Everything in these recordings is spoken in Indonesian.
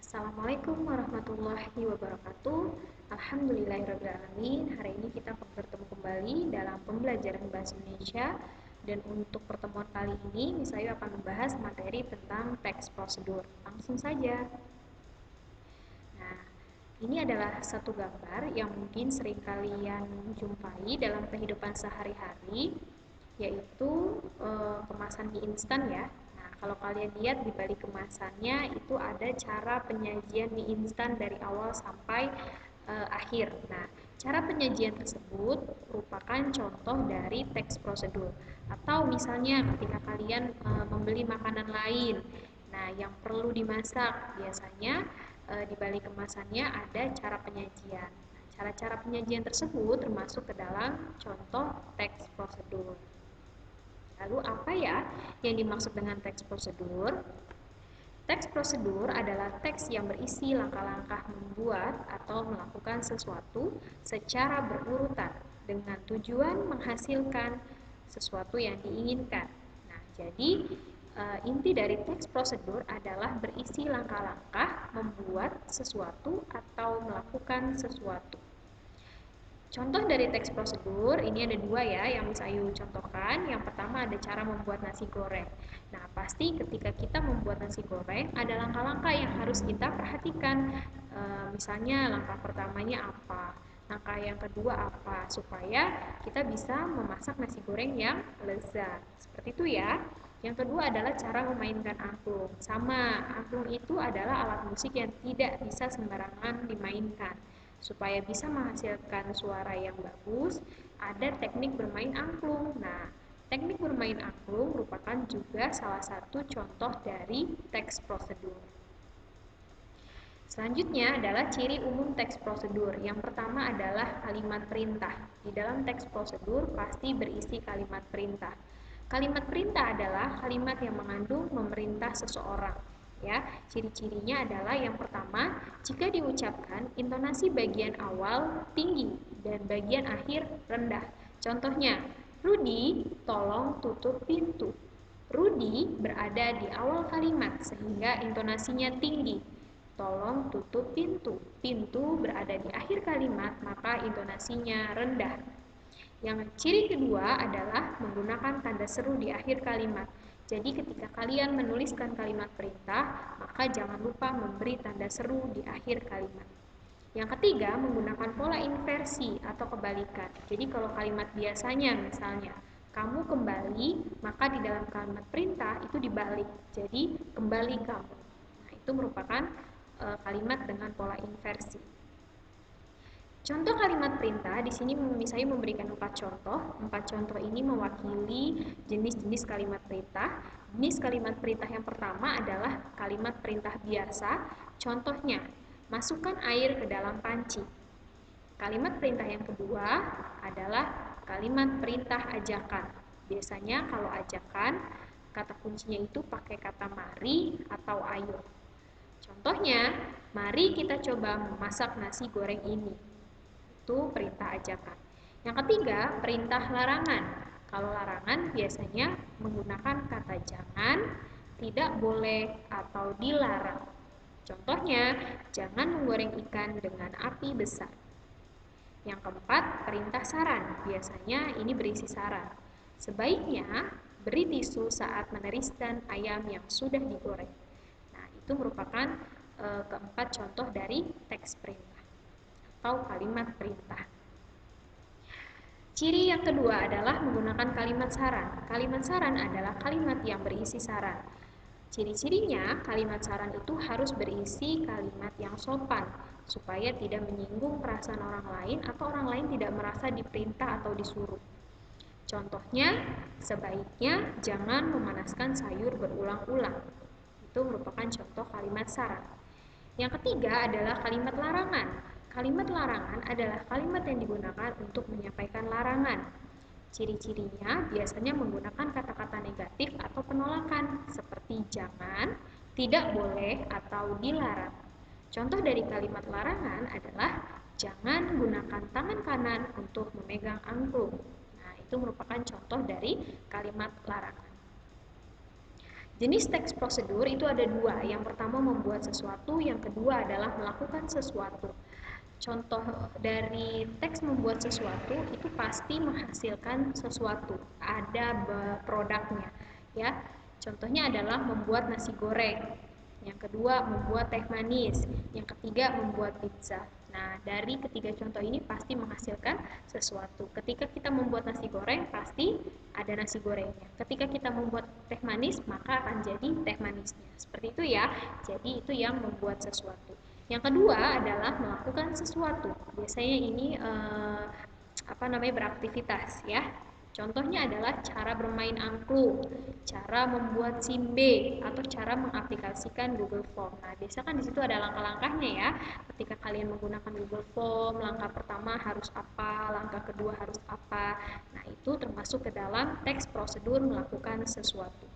Assalamualaikum warahmatullahi wabarakatuh. Alhamdulillahirrahmanirrahim. Hari ini kita bertemu kembali dalam pembelajaran Bahasa Indonesia. Dan untuk pertemuan kali ini, Misayu akan membahas materi tentang teks prosedur. Langsung saja. Nah, ini adalah satu gambar yang mungkin sering kalian jumpai dalam kehidupan sehari-hari, yaitu kemasan mie instan ya. Nah, kalau kalian lihat di balik kemasannya itu ada cara penyajian mie instan dari awal sampai akhir. Nah, cara penyajian tersebut merupakan contoh dari teks prosedur. Atau misalnya ketika kalian membeli makanan lain, nah yang perlu dimasak biasanya di balik kemasannya ada cara penyajian. Nah, cara-cara penyajian tersebut termasuk ke dalam contoh teks prosedur. Lalu apa ya yang dimaksud dengan teks prosedur? Teks prosedur adalah teks yang berisi langkah-langkah membuat atau melakukan sesuatu secara berurutan dengan tujuan menghasilkan sesuatu yang diinginkan. Nah, jadi inti dari teks prosedur adalah berisi langkah-langkah membuat sesuatu atau melakukan sesuatu. Contoh dari teks prosedur, ini ada dua ya yang bisa Ayu contohkan. Yang pertama ada cara membuat nasi goreng. Nah, pasti ketika kita membuat nasi goreng, ada langkah-langkah yang harus kita perhatikan. Misalnya langkah pertamanya apa, langkah yang kedua apa, supaya kita bisa memasak nasi goreng yang lezat. Seperti itu ya. Yang kedua adalah cara memainkan angklung. Sama, angklung itu adalah alat musik yang tidak bisa sembarangan dimainkan. Supaya bisa menghasilkan suara yang bagus, ada teknik bermain angklung. Nah, teknik bermain angklung merupakan juga salah satu contoh dari teks prosedur. Selanjutnya adalah ciri umum teks prosedur. Yang pertama adalah kalimat perintah. Di dalam teks prosedur pasti berisi kalimat perintah. Kalimat perintah adalah kalimat yang mengandung memerintah seseorang. Ya, ciri-cirinya adalah yang pertama, jika diucapkan intonasi bagian awal tinggi dan bagian akhir rendah. Contohnya, Rudi, tolong tutup pintu. Rudi berada di awal kalimat sehingga intonasinya tinggi. Tolong tutup pintu. Pintu berada di akhir kalimat, maka intonasinya rendah. Yang ciri kedua adalah menggunakan tanda seru di akhir kalimat. Jadi ketika kalian menuliskan kalimat perintah, maka jangan lupa memberi tanda seru di akhir kalimat. Yang ketiga, menggunakan pola inversi atau kebalikan. Jadi kalau kalimat biasanya misalnya, kamu kembali, maka di dalam kalimat perintah itu dibalik. Jadi kembali kamu. Nah, itu merupakan kalimat dengan pola inversi. Contoh kalimat perintah, di sini saya memberikan 4 contoh. 4 contoh ini mewakili jenis-jenis kalimat perintah. Jenis kalimat perintah yang pertama adalah kalimat perintah biasa. Contohnya, masukkan air ke dalam panci. Kalimat perintah yang kedua adalah kalimat perintah ajakan. Biasanya kalau ajakan, kata kuncinya itu pakai kata mari atau ayo. Contohnya, mari kita coba memasak nasi goreng ini. Itu perintah ajakan. Yang ketiga, perintah larangan. Kalau larangan biasanya menggunakan kata jangan, tidak boleh, atau dilarang. Contohnya, jangan menggoreng ikan dengan api besar. Yang keempat, perintah saran. Biasanya ini berisi saran. Sebaiknya beri tisu saat meneriskan ayam yang sudah digoreng. Nah, itu merupakan keempat contoh dari teks perintah atau kalimat perintah. Ciri yang kedua adalah menggunakan kalimat saran. Kalimat saran adalah kalimat yang berisi saran. Ciri-cirinya, kalimat saran itu harus berisi kalimat yang sopan, supaya tidak menyinggung perasaan orang lain atau orang lain tidak merasa diperintah atau disuruh. Contohnya, sebaiknya jangan memanaskan sayur berulang-ulang. Itu merupakan contoh kalimat saran. Yang ketiga adalah kalimat larangan. Kalimat larangan adalah kalimat yang digunakan untuk menyampaikan larangan. Ciri-cirinya biasanya menggunakan kata-kata negatif atau penolakan seperti jangan, tidak boleh, atau dilarang. Contoh dari kalimat larangan adalah jangan gunakan tangan kanan untuk memegang angklung. Nah, itu merupakan contoh dari kalimat larangan. Jenis teks prosedur itu ada dua. Yang pertama membuat sesuatu, yang kedua adalah melakukan sesuatu. Contoh dari teks membuat sesuatu itu pasti menghasilkan sesuatu, ada produknya, ya. Contohnya adalah membuat nasi goreng. Yang kedua membuat teh manis, yang ketiga membuat pizza. Nah, dari ketiga contoh ini pasti menghasilkan sesuatu. Ketika kita membuat nasi goreng, pasti ada nasi gorengnya. Ketika kita membuat teh manis, maka akan jadi teh manisnya. Seperti itu ya. Jadi itu yang membuat sesuatu. Yang kedua adalah melakukan sesuatu. Biasanya ini beraktivitas ya. Contohnya adalah cara bermain angklung, cara membuat SIM B, atau cara mengaplikasikan Google Form. Nah, biasanya kan di situ ada langkah-langkahnya ya. Ketika kalian menggunakan Google Form, langkah pertama harus apa, langkah kedua harus apa. Nah, itu termasuk ke dalam teks prosedur melakukan sesuatu.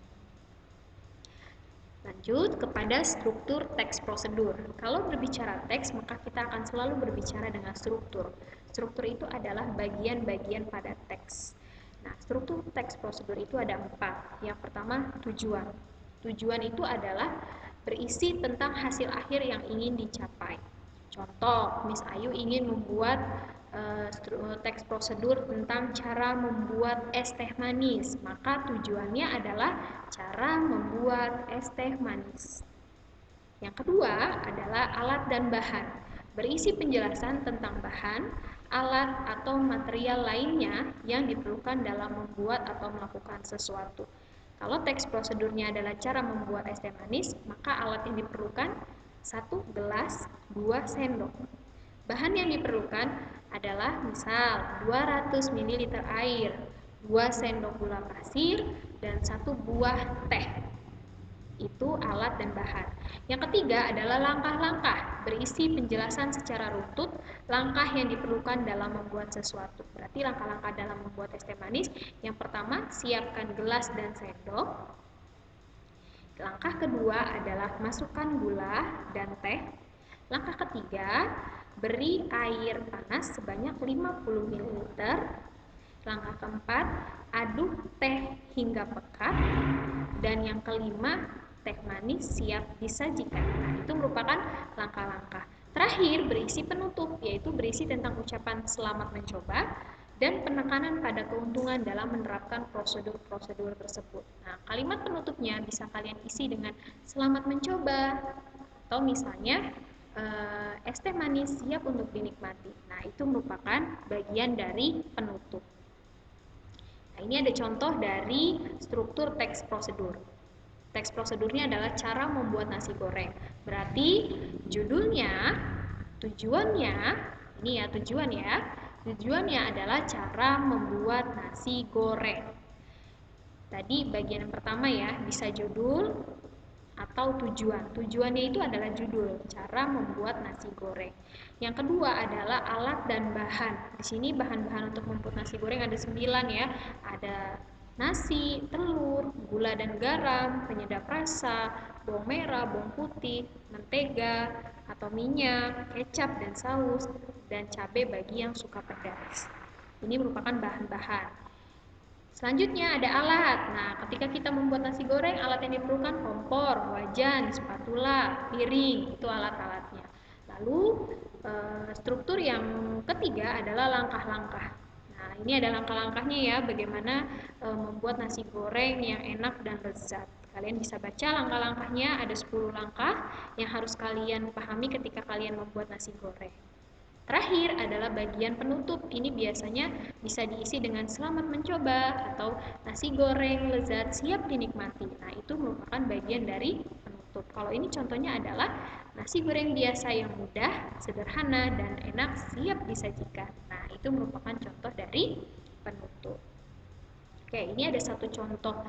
Lanjut kepada struktur teks prosedur. Kalau berbicara teks, maka kita akan selalu berbicara dengan struktur. Struktur itu adalah bagian-bagian pada teks. Nah, struktur teks prosedur itu ada 4. Yang pertama, tujuan. Tujuan itu adalah berisi tentang hasil akhir yang ingin dicapai. Contoh, Miss Ayu ingin membuat teks prosedur tentang cara membuat es teh manis, maka tujuannya adalah cara membuat es teh manis. Yang kedua adalah alat dan bahan, berisi penjelasan tentang bahan, alat atau material lainnya yang diperlukan dalam membuat atau melakukan sesuatu. Kalau teks prosedurnya adalah cara membuat es teh manis, maka alat yang diperlukan 1 gelas, 2 sendok. Bahan yang diperlukan adalah misal 200 ml air, 2 sendok gula pasir, dan 1 buah teh. Itu alat dan bahan. Yang ketiga adalah langkah-langkah, berisi penjelasan secara runtut langkah yang diperlukan dalam membuat sesuatu. Berarti langkah-langkah dalam membuat es teh manis, yang pertama siapkan gelas dan sendok. Langkah kedua adalah masukkan gula dan teh. Langkah ketiga, beri air panas sebanyak 50 ml. Langkah keempat, aduk teh hingga pekat. Dan yang kelima, teh manis siap disajikan. Nah, itu merupakan langkah-langkah. Terakhir, berisi penutup, yaitu berisi tentang ucapan selamat mencoba dan penekanan pada keuntungan dalam menerapkan prosedur-prosedur tersebut. Nah, kalimat penutupnya bisa kalian isi dengan selamat mencoba, atau misalnya es teh manis siap untuk dinikmati. Nah, itu merupakan bagian dari penutup. Nah, ini ada contoh dari struktur teks prosedur. Teks prosedurnya adalah cara membuat nasi goreng. Berarti judulnya, tujuannya, ini ya tujuan ya. Tujuannya adalah cara membuat nasi goreng. Tadi bagian yang pertama ya, bisa judul atau tujuan. Tujuannya itu adalah judul, cara membuat nasi goreng. Yang kedua adalah alat dan bahan. Di sini bahan-bahan untuk membuat nasi goreng ada 9 ya. Ada nasi, telur, gula dan garam, penyedap rasa, bawang merah, bawang putih, mentega atau minyak, kecap dan saus, dan cabai bagi yang suka pedas. Ini merupakan bahan-bahan. Selanjutnya ada alat. Nah, ketika kita membuat nasi goreng, alat yang diperlukan kompor, wajan, spatula, piring, itu alat-alatnya. Lalu struktur yang ketiga adalah langkah-langkah. Nah, ini ada langkah-langkahnya ya, bagaimana membuat nasi goreng yang enak dan lezat. Kalian bisa baca langkah-langkahnya, ada 10 langkah yang harus kalian pahami ketika kalian membuat nasi goreng. Terakhir adalah bagian penutup. Ini biasanya bisa diisi dengan selamat mencoba atau nasi goreng lezat siap dinikmati. Nah, itu merupakan bagian dari penutup. Kalau ini contohnya adalah nasi goreng biasa yang mudah, sederhana, dan enak siap disajikan. Nah, itu merupakan contoh dari penutup. Oke, ini ada satu contoh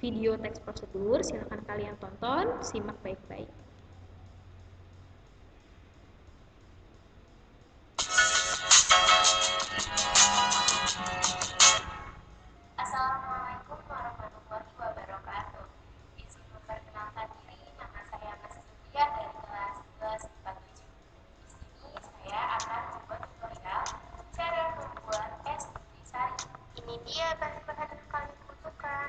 video teks prosedur. Silahkan kalian tonton, simak baik-baik. Assalamualaikum warahmatullahi wabarakatuh. Izin memperkenalkan diri, nama saya Mas Julia dari kelas 11 IPA 7. Di sini saya akan membuat tutorial cara membuat es nutrisari. Ini dia bahan-bahan yang kalian butuhkan.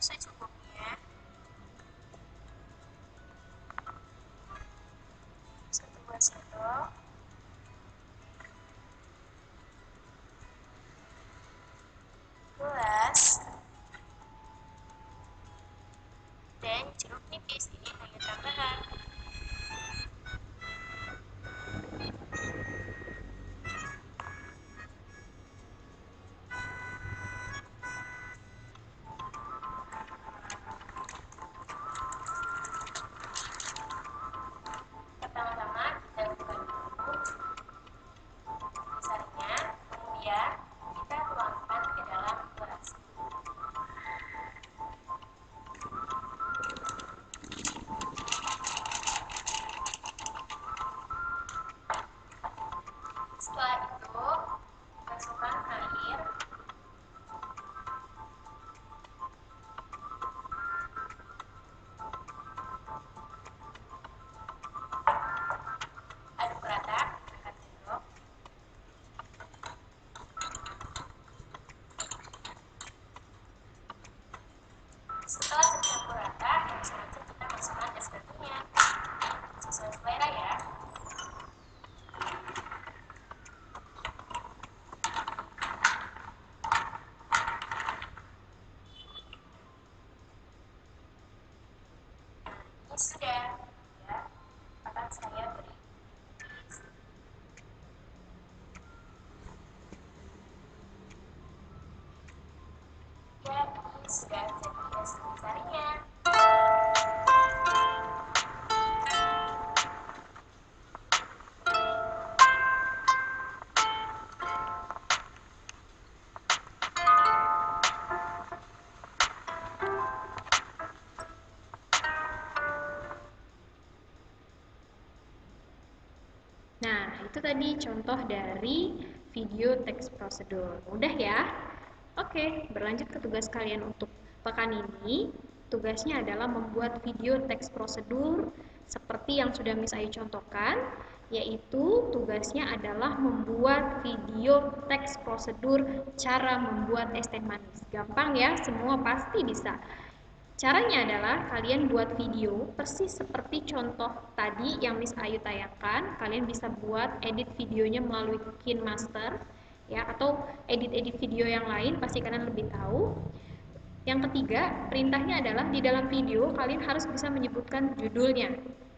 secukupnya. 1 buah sendok gelas dan jeruk nipis, ini hanya tambahan. Pertama-tama kita buka dulu besarnya, kemudian kita tuangkan ke dalam gelas. Setelah itu, masukkan air, aduk rata menggunakan sendok. Setelah tercampur rata, langsung saja kita masukkan es batunya. Sesuai selera ya. Ini sudah, ya. Akan saya beri nipis. Ya, ini sudah jadi es sarinya. Nah, itu tadi contoh dari video teks prosedur. Mudah ya? Oke, berlanjut ke tugas kalian untuk pekan ini. Tugasnya adalah membuat video teks prosedur seperti yang sudah Miss Ayu contohkan, yaitu tugasnya adalah membuat video teks prosedur cara membuat es teh manis. Gampang ya, semua pasti bisa. Caranya adalah kalian buat video persis seperti contoh tadi yang Miss Ayu tayangkan. Kalian bisa buat edit videonya melalui KineMaster ya, atau edit-edit video yang lain, pasti kalian lebih tahu. Yang ketiga, perintahnya adalah di dalam video kalian harus bisa menyebutkan judulnya.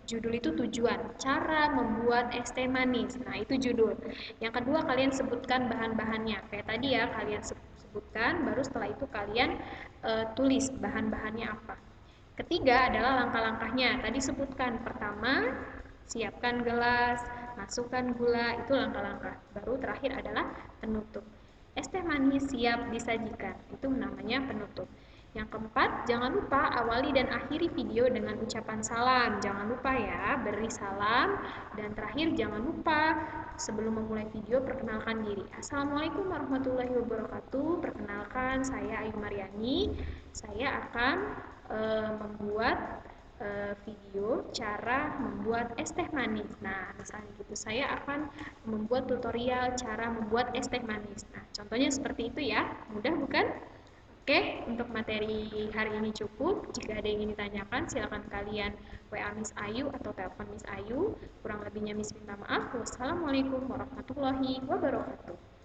Judul itu tujuan, cara membuat es teh manis. Nah, itu judul. Yang kedua, kalian sebutkan bahan-bahannya. Kayak tadi ya, kalian sebutkan, baru setelah itu kalian tulis bahan-bahannya apa. Ketiga adalah langkah-langkahnya. Tadi sebutkan, pertama, siapkan gelas, masukkan gula, itu langkah-langkah. Baru terakhir adalah penutup. Es teh manis siap disajikan, itu namanya penutup. Yang keempat, jangan lupa awali dan akhiri video dengan ucapan salam. Jangan lupa ya, beri salam. Dan terakhir, jangan lupa sebelum memulai video, perkenalkan diri. Assalamualaikum warahmatullahi wabarakatuh. Perkenalkan, saya Ayu Mariani. Saya akan membuat video cara membuat es teh manis. Nah, misalnya gitu, saya akan membuat tutorial cara membuat es teh manis. Nah, contohnya seperti itu ya. Mudah bukan? Oke, untuk materi hari ini cukup. Jika ada yang ingin ditanyakan, silakan kalian WA Miss Ayu atau telepon Miss Ayu. Kurang lebihnya Miss minta maaf. Wassalamualaikum warahmatullahi wabarakatuh.